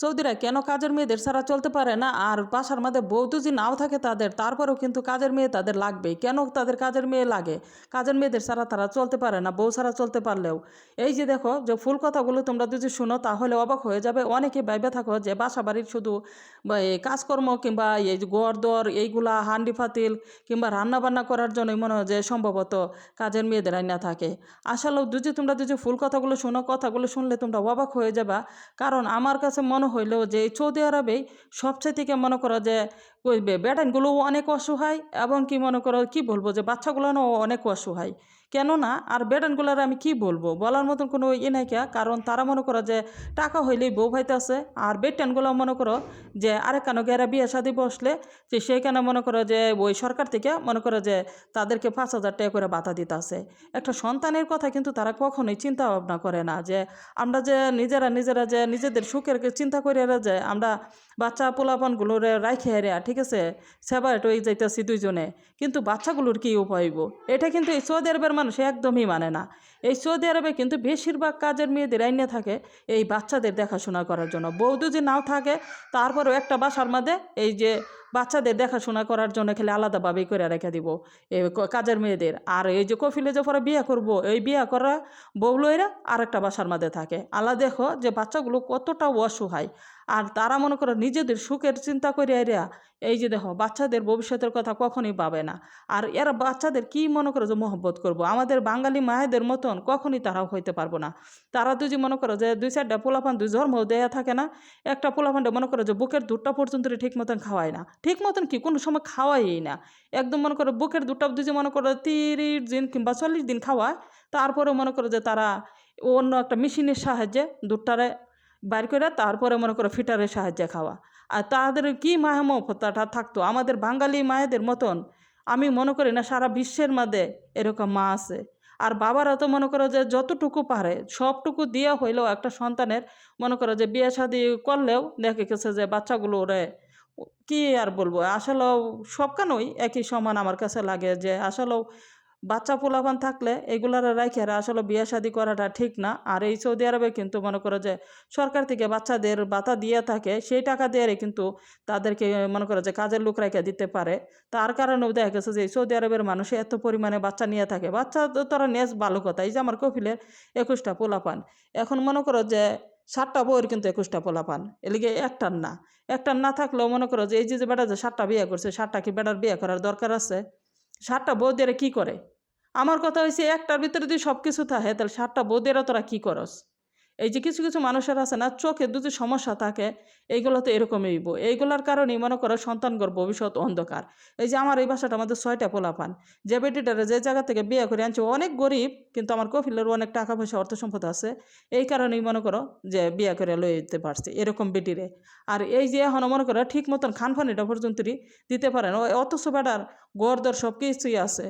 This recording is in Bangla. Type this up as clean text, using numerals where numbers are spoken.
সৌদিরা কেন কাজের মেয়েদের ছাড়া চলতে পারে না? আর বাসার মধ্যে বউ যদি নাও থাকে তাদের, তারপরেও কিন্তু কাজের মেয়ে তাদের লাগবেই। কেন তাদের কাজের মেয়ে লাগে? কাজের মেয়েদের ছাড়া তারা চলতে পারে না, বউ ছাড়া চলতে পারলেও। এই যে দেখো, যে ফুল কথাগুলো তোমরা যদি শুনো তাহলে অবাক হয়ে যাবে। অনেকে ভাইবা থাকো যে বাসা বাড়ির শুধু এই কাজকর্ম কিংবা এই যে ঘর-দর এইগুলা হান্ডি পাতিল কিংবা রান্না বান্না করার জন্যই মনে হয় যে সম্ভবত কাজের মেয়েদের আইনা থাকে। আসলেও যদি তোমরা ফুল কথাগুলো শোনো, কথাগুলো শুনলে তোমরা অবাক হয়ে যাবা। কারণ আমার কাছে মনে হইলো যে এই সৌদি আরবেই সবচেয়ে থেকে মনে করো যে ওই বেটানগুলোও অনেক অসহায়, এবং কি মনে করো কি বলবো যে বাচ্চাগুলোও অনেক অসহায়। কেননা আর বেটানগুলোর আমি কি বলবো, বলার মতন কোনো ই নাই কা, কারণ তারা মনে করো যে টাকা হইলেই বউ ভাইতেছে। আর বেটানগুলো মনে করো যে আরেক কানো গেরা বিয়ে শাদি বসলে যে সেইখানে মনে করো যে ওই সরকার থেকে মনে করো যে তাদেরকে 5,000 টাকা করে ভাতা দিতে আছে। একটা সন্তানের কথা কিন্তু তারা কখনোই চিন্তা ভাবনা করে না যে আমরা যে নিজেরা যে নিজেদের সুখের চিন্তা করে যে আমরা বাচ্চা পোলাপানগুলোর রাইখে হেরিয়া ঠিক আছে সেপারেট হয়ে যাইতেছি দুইজনে, কিন্তু বাচ্চাগুলোর কী উপায় হইব? এটা কিন্তু এই সৌদি আরবের মানুষ একদমই মানে না। এই সৌদি আরবে কিন্তু বেশিরভাগ কাজের মেয়েদের আইনে থাকে এই বাচ্চাদের দেখাশোনা করার জন্য। বউ যদি নাও থাকে তারপরেও একটা বাসার মধ্যে এই যে বাচ্চাদের দেখাশোনা করার জন্য খেলে আলাদাভাবেই করে রেখে দিব এই কাজের মেয়েদের। আর এই যে কফিলে যে পরে বিয়ে করব, এই বিয়ে করা বউলইরা আর একটা বাসার মধ্যে থাকে। আল্লাহ দেখো যে বাচ্চাগুলো কতটা অসহায়। আর তারা মনে করো নিজেদের সুখের চিন্তা করে এরা এই যে দেখো বাচ্চাদের ভবিষ্যতের কথা কখনোই ভাবে না। আর এরা বাচ্চাদের কি মনে করো যে মহব্বত করব, আমাদের বাঙালি মায়েদের মতন কখনই তারাও হইতে পারবো না। তারা যদি মনে করো যে 2-4টা পোলাপান দুই জন্ম দেয়া থাকে না, একটা পোলাপানটা মনে করো যে বুকের দুধটা পর্যন্ত ঠিক মতন খাওয়ায় না, ঠিক মতন কি কোনো সময় খাওয়াই না। একদম মনে করো বুকের দুধটা যদি মনে করো 30 দিন কিংবা 40 দিন খাওয়ায়, তারপরেও মনে করো যে তারা অন্য একটা মেশিনের সাহায্যে দুধটারে বাইর করে তারপরে মনে করো ফিটারের সাহায্যে খাওয়া। আর তাদের কি মায়া মমতাটা থাকতো আমাদের বাঙালি মায়েদের মতন, আমি মনে করি না সারা বিশ্বের মধ্যে এরকম মা আছে। আর বাবারা তো মনে করো যে যতটুকু পারে সবটুকু দিয়ে হইলেও একটা সন্তানের মনে করো যে বিয়ে শাদি করলেও দেখে গেছে যে বাচ্চাগুলো ওরে কি আর বলবো, আসলেও সব কেনই একই সমান আমার কাছে লাগে যে আসলেও বাচ্চা পোলাপান থাকলে এগুলার রাইখে আসলে বিয়ে শাদি করাটা ঠিক না। আর এই সৌদি আরবে কিন্তু মনে করো যে সরকার থেকে বাচ্চাদের ভাতা দিয়ে থাকে, সেই টাকা দিয়ে কিন্তু তাদেরকে মনে করো যে কাজের লোক রেখে দিতে পারে। তার কারণেও দেখা গেছে যে এই সৌদি আরবের মানুষ এত পরিমাণে বাচ্চা নিয়ে থাকে। বাচ্চা তো তারা নেস ভালো কথা, এই যে আমার কফিলের 21টা পোলাপান, এখন মনে করো যে 7টা বউয়ের কিন্তু 21টা পোলাপান, এলিগে একটার না। একটার না থাকলেও মনে করো যে এই যে বেটা যে 7টা বিয়ে করছে, 7টা কি বেটার বিয়ে করার দরকার আছে? 7টা বউ দিয়ে কি করে? আমার কথা হইছে একটার ভিতরে যদি সব কিছু থাকে তাহলে 7টা বউ দিয়ে তোরা কি করস? এই যে কিছু কিছু মানুষের আছে না চোখে যদি সমস্যা থাকে, এইগুলো তো এরকমই হইব। এইগুলার কারণেই মনে করো সন্তানগর ভবিষ্যৎ অন্ধকার। এই যে আমার এই বাসাটা আমাদের 6টা পোলাপান, যে বেটিটারে যে জায়গা থেকে বিয়ে করে আনছে অনেক গরিব, কিন্তু আমার কফিলের অনেক টাকা পয়সা অর্থ সম্পদ আছে। এই কারণেই মনে করো যে বিয়ে করে লয়ে যেতে পারছে এরকম বেটিরে। আর এই যে এখনও মনে করো ঠিক মতন খানফানিটা পর্যন্তই দিতে পারে না, অথচ বেটার গড়দর সব কিছুই আছে।